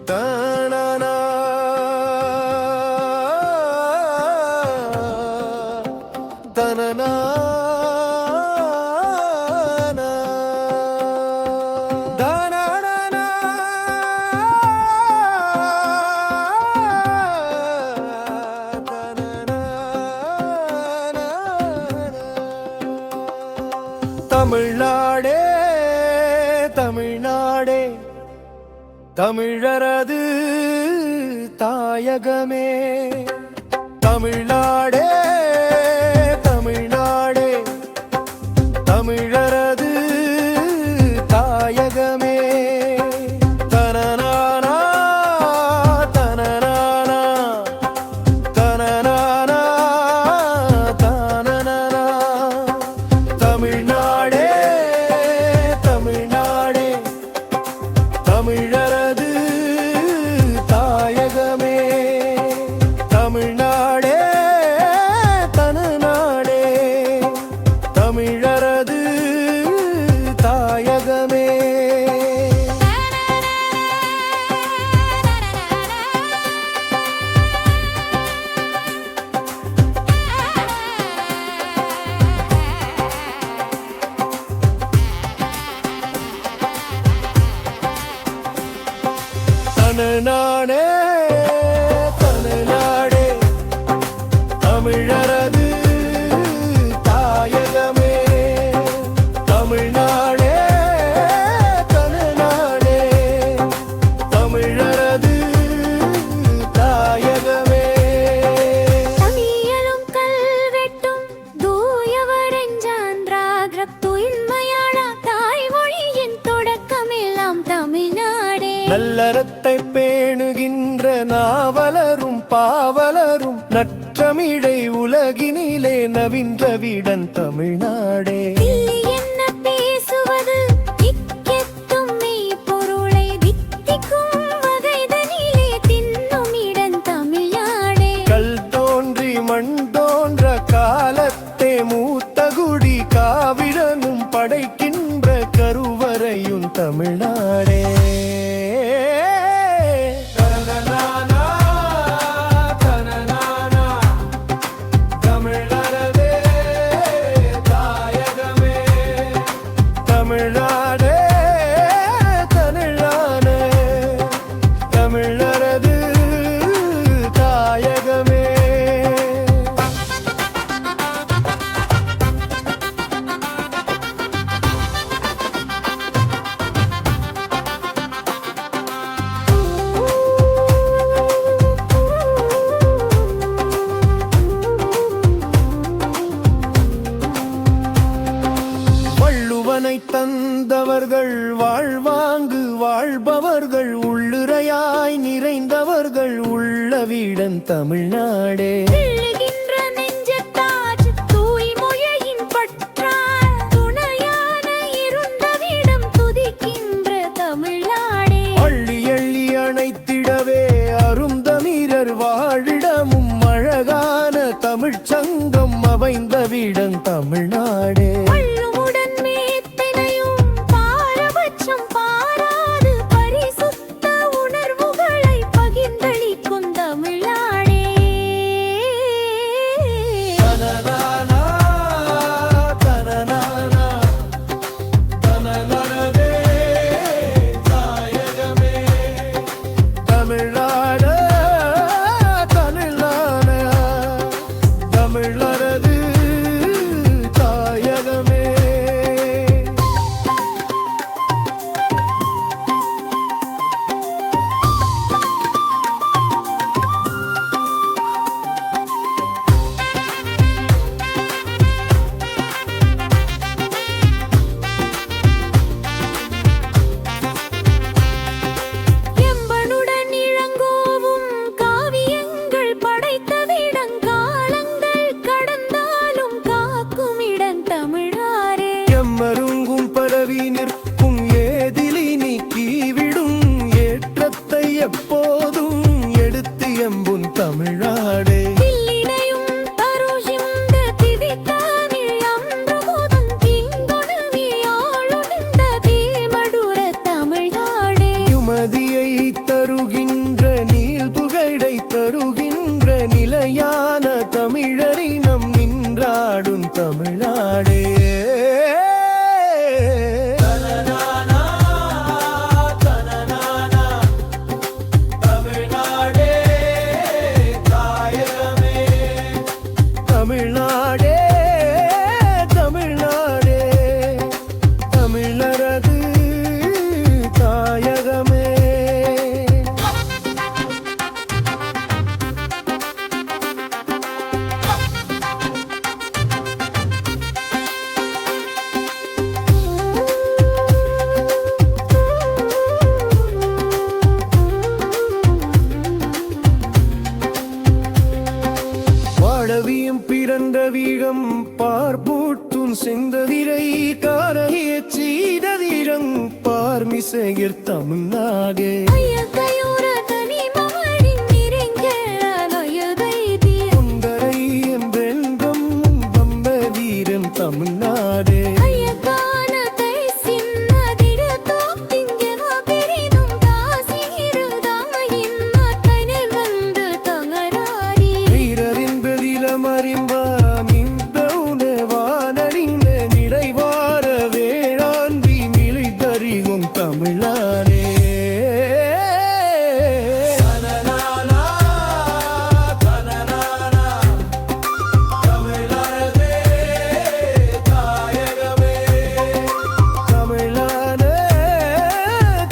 தனனா தனனா தமிழ்நாடே தமிழ்நாடே தமிழரது தாயகமே தமிழ்நாடே தமிழ்நாடே தமிழரது தாயகமே தனனானா தனனானா தனனானா தனனானா தமிழ்நாடே தமிழ்நாடே தமிழரது தாயகமே தமிழ்நாடே தனநாடே தமிழரது தாயகமே தனநாடே தனநாடே தமிழரது தாயகமே தமிழ்நாடே தனநாடே தமிழரது தாயகமே தமிழும் கல்வெட்டும் தூயவரெஞ்சான்றாகிரத்துயின்மையான தாய்மொழியின் தொடக்கமெல்லாம் தமிழ்நாடே நல்லறத்தை பேணுகின்ற நாவலரும் பாவலரும் நற்றமிழை உலகினிலே நவின்றவிடன் தமிழ்நாடே தில்லி என்ன பேசுவது திக்கெத்தும் மெய் பொருளை தித்திக்கும் வகைதனிலே தின்னும் இடம் தமிழ்நாடே கல் தோன்றி மண் தோன்ற காலத்தே மூத்த குடி காவிடனும் படைக்கின்ற கருவறையும் தமிழ்நாடே தனனானா தனனானா தமிழரதே தாயகமே தமிழ்நாடே தமிழ்நாடே தமிழரது தாயகமே வள்ளுவனை தந்தவர்கள் வாழ்வாங்கு வாழ்பவர்கள் உள்ளுரையாய் நிறைந்தவர்கள் உள்ளவிடன் தமிழ்நாடே திள்ளுகின்ற நெஞ்சத்தாற்று தூய்மொழியின் பற்றால் துணையான இருந்தவிடம் துதிக்கின்ற தமிழ்நாடே அள்ளி அள்ளி அணைத்திடவே அருந்தமிரர் வாழிடமும் அழகான தமிழ்ச் சங்கம் அமைந்தவிடன் தமிழ்நாடே வள்ளுவுடன் மேத்தினையும் பாரபட்சம் பாராது பரிசுத்த உணர்வுகளை பகிர்ந்தளிக்கும் தமிழ்நாடே செய்கிற தமிழ்நாடு ஐயகையுற தனிமகளின் நெருங்கல் அயதைதி சுந்தரை என்றென்றும் வம்ப வீரன் தமிழ்நாடு ஐயகான தைசின்னதிட தோப்பிங்கவ பெரிதும் தாசிருதாமையின் நாட்டைனில் வந்து தங்கராரி வீரரின் பெரிலம் அறிவாம் இந்த உணவானறிந்த நிறைவார வேளாண்டி நிலை தறிகும் தமிழானே தமிழானே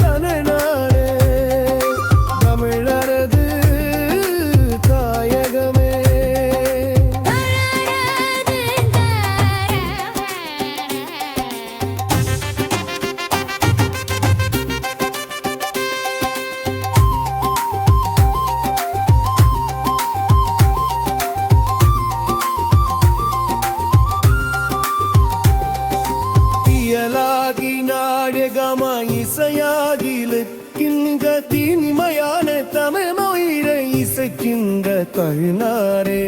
தனநாடே தமிழரது தாயகமே இயலாகி நாடகமா இசையாகிலுக்கின்ற தீன்மையான தமிழ் மொழியை இசைக்கின்ற கழுநாரே